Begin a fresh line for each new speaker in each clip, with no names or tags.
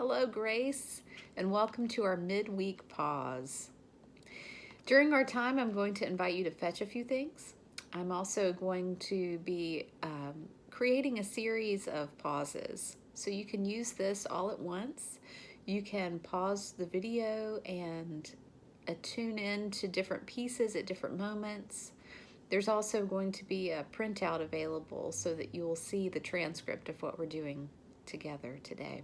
Hello, Grace, and welcome to our midweek pause. During our time, I'm going to invite you to fetch a few things. I'm also going to be creating a series of pauses. So you can use this all at once. You can pause the video and tune in to different pieces at different moments. There's also going to be a printout available so that you will see the transcript of what we're doing together today.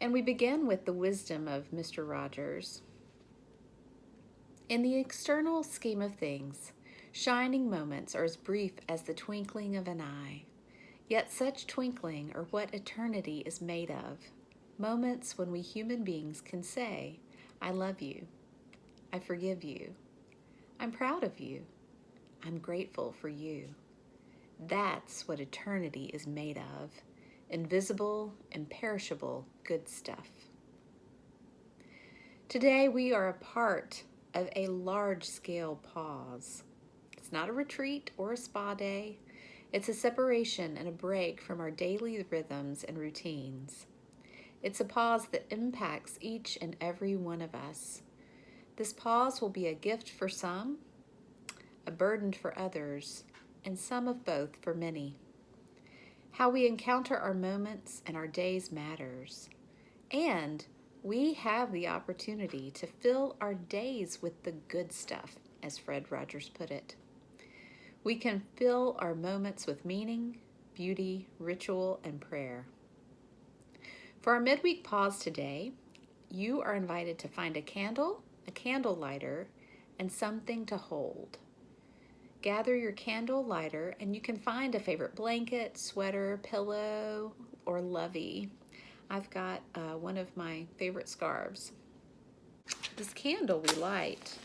And we begin with the wisdom of Mr. Rogers. In the external scheme of things, shining moments are as brief as the twinkling of an eye. Yet such twinkling are what eternity is made of. Moments when we human beings can say, I love you. I forgive you. I'm proud of you. I'm grateful for you. That's what eternity is made of. Invisible, imperishable, good stuff. Today we are a part of a large-scale pause. It's not a retreat or a spa day. It's a separation and a break from our daily rhythms and routines. It's a pause that impacts each and every one of us. This pause will be a gift for some, a burden for others, and some of both for many. How we encounter our moments and our days matters. And we have the opportunity to fill our days with the good stuff, as Fred Rogers put it. We can fill our moments with meaning, beauty, ritual, and prayer. For our midweek pause today, you are invited to find a candle lighter, and something to hold. Gather your candle lighter, and you can find a favorite blanket, sweater, pillow, or lovey. I've got one of my favorite scarves. This candle we light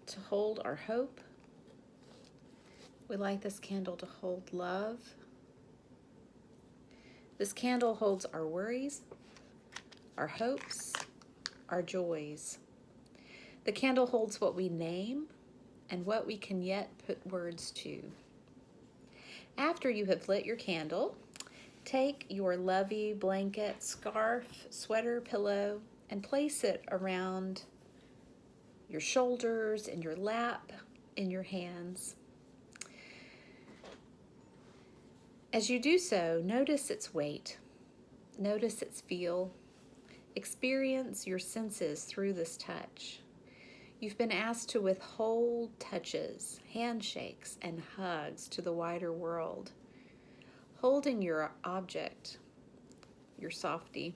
to hold our hope. We light this candle to hold love. This candle holds our worries, our hopes, our joys. The candle holds what we name and what we can yet put words to. After you have lit your candle, take your lovey, blanket, scarf, sweater, pillow, and place it around your shoulders, in your lap, in your hands. As you do so, notice its weight, notice its feel, experience your senses through this touch. You've been asked to withhold touches, handshakes, and hugs to the wider world. Holding your object, your softie,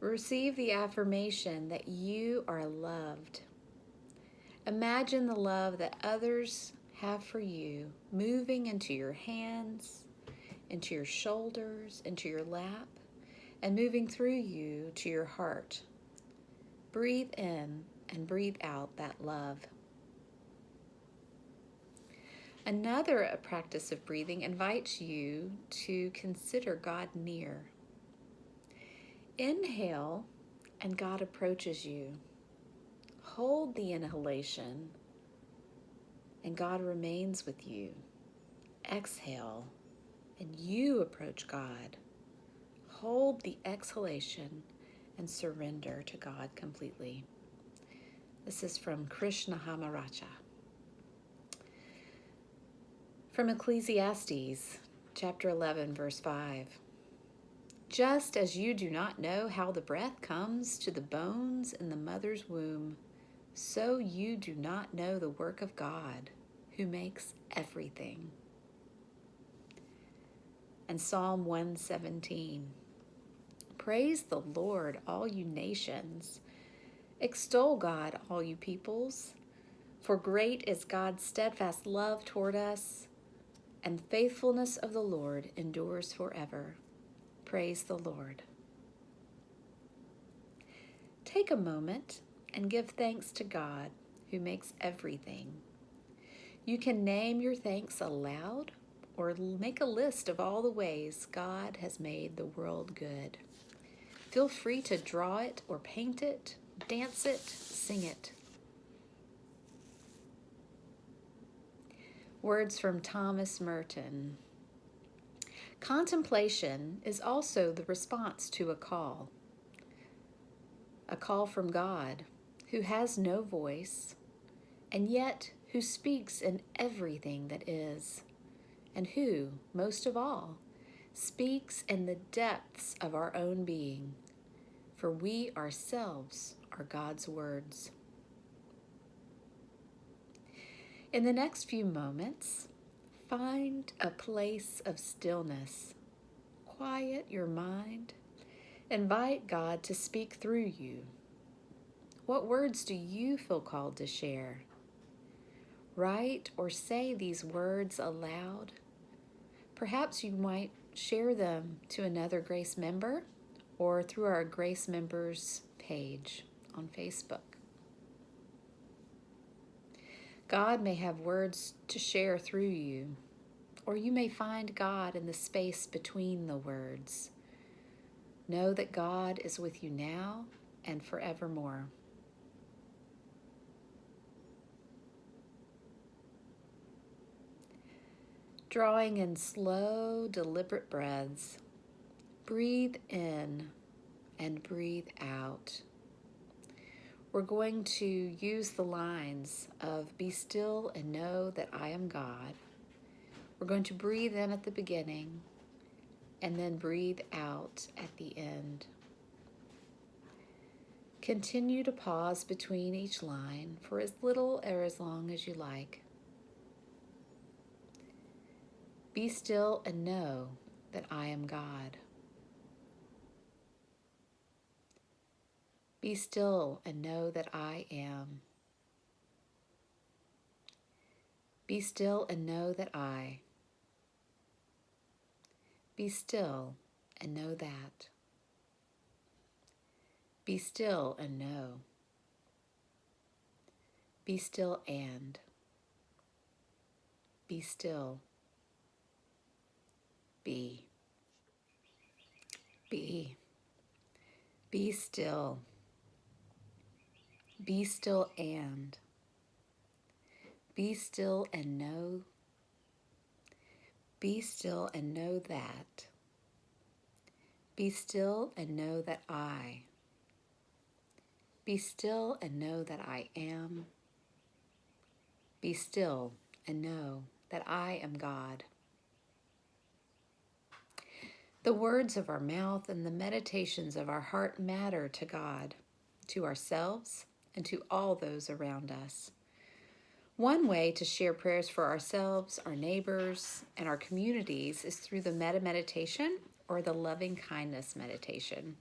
receive the affirmation that you are loved. Imagine the love that others have for you moving into your hands, into your shoulders, into your lap, and moving through you to your heart. Breathe in and breathe out that love. Another practice of breathing invites you to consider God near. Inhale, and God approaches you. Hold the inhalation, and God remains with you. Exhale, and you approach God. Hold the exhalation and surrender to God completely. This is from Krishna Hamaracha. From Ecclesiastes, chapter 11, verse 5. Just as you do not know how the breath comes to the bones in the mother's womb, so you do not know the work of God, who makes everything. And Psalm 117. Praise the Lord, all you nations. Extol God, all you peoples. For great is God's steadfast love toward us, and the faithfulness of the Lord endures forever. Praise the Lord. Take a moment and give thanks to God, who makes everything. You can name your thanks aloud or make a list of all the ways God has made the world good. Feel free to draw it or paint it, dance it, sing it. Words from Thomas Merton. Contemplation is also the response to a call from God, who has no voice, and yet who speaks in everything that is, and who, most of all, speaks in the depths of our own being, for we ourselves are God's words. In the next few moments, find a place of stillness. Quiet your mind. Invite God to speak through you. What words do you feel called to share? Write or say these words aloud. Perhaps you might share them to another Grace member or through our Grace Members page on Facebook. God may have words to share through you, or you may find God in the space between the words. Know that God is with you now and forevermore. Drawing in slow, deliberate breaths, breathe in and breathe out. We're going to use the lines of "Be still and know that I am God." We're going to breathe in at the beginning and then breathe out at the end. Continue to pause between each line for as little or as long as you like. Be still and know that I am God. Be still and know that I am. Be still and know that I. Be still and know that. Be still and know. Be still and. Be still. Be. Be. Be still. Be still and. Be still and know. Be still and know that. Be still and know that I. Be still and know that I am. Be still and know that I am God. The words of our mouth and the meditations of our heart matter to God, to ourselves, and to all those around us. One way to share prayers for ourselves, our neighbors, and our communities is through the metta meditation or the loving kindness meditation.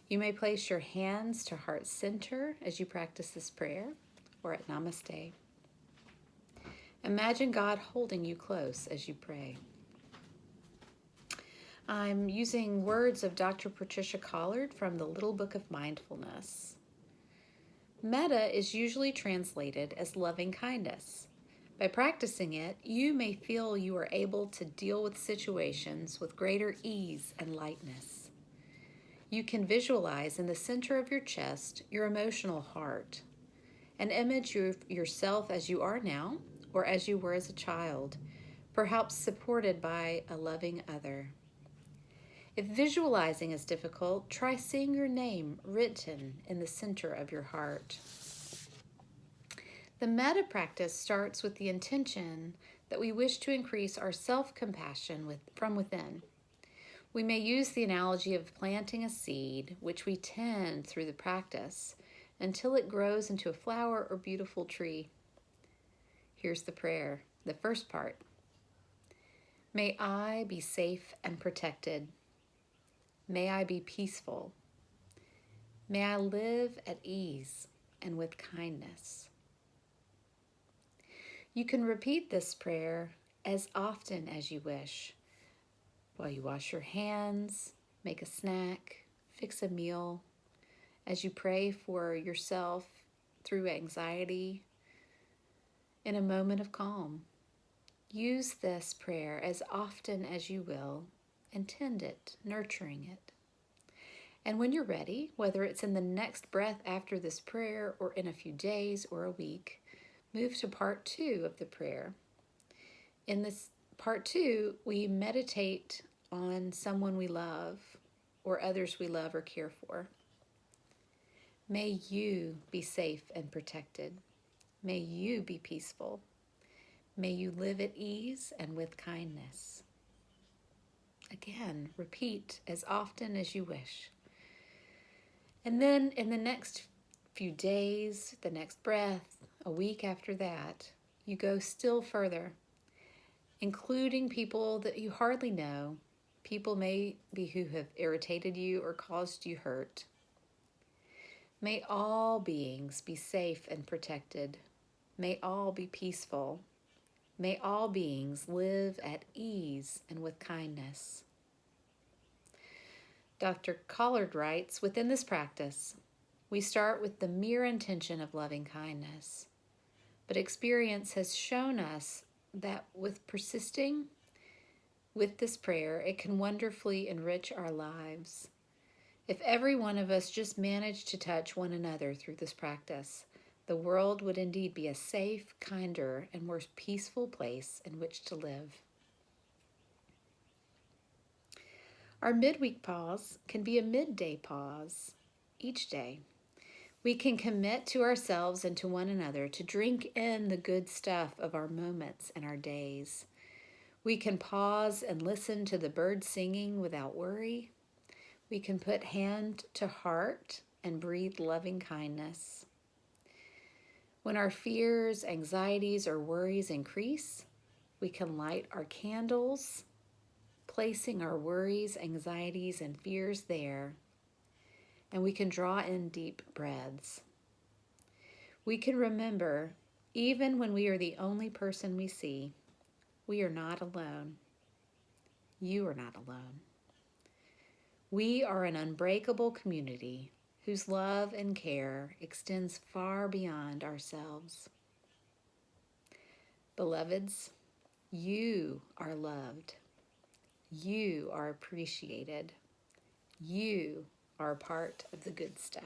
You may place your hands to heart center as you practice this prayer, or at Namaste. Imagine God holding you close as you pray. I'm using words of Dr. Patricia Collard from the Little Book of Mindfulness. Metta is usually translated as loving kindness. By practicing it, you may feel you are able to deal with situations with greater ease and lightness. You can visualize in the center of your chest your emotional heart, an image of yourself as you are now or as you were as a child, perhaps supported by a loving other. If visualizing is difficult, try seeing your name written in the center of your heart. The metta practice starts with the intention that we wish to increase our self-compassion from within. We may use the analogy of planting a seed, which we tend through the practice until it grows into a flower or beautiful tree. Here's the prayer, the first part. May I be safe and protected. May I be peaceful. May I live at ease and with kindness. You can repeat this prayer as often as you wish, while you wash your hands, make a snack, fix a meal, as you pray for yourself through anxiety, in a moment of calm. Use this prayer as often as you will, and tend it, nurturing it. And when you're ready, whether it's in the next breath after this prayer or in a few days or a week, move to part 2 of the prayer. In this Part 2, we meditate on someone we love or others we love or care for. May you be safe and protected. May you be peaceful. May you live at ease and with kindness. Again, repeat as often as you wish. And then in the next few days, the next breath, a week after that, you go still further, including people that you hardly know, people maybe who have irritated you or caused you hurt. May all beings be safe and protected. May all be peaceful. May all beings live at ease and with kindness. Dr. Collard writes, within this practice, we start with the mere intention of loving kindness, but experience has shown us that with persisting with this prayer, it can wonderfully enrich our lives. If every one of us just managed to touch one another through this practice, the world would indeed be a safe, kinder, and more peaceful place in which to live. Our midweek pause can be a midday pause each day. We can commit to ourselves and to one another to drink in the good stuff of our moments and our days. We can pause and listen to the birds singing without worry. We can put hand to heart and breathe loving kindness. When our fears, anxieties, or worries increase, we can light our candles, placing our worries, anxieties, and fears there, and we can draw in deep breaths. We can remember, even when we are the only person we see, we are not alone. You are not alone. We are an unbreakable community whose love and care extends far beyond ourselves. Beloveds, you are loved. You are appreciated. You are a part of the good stuff.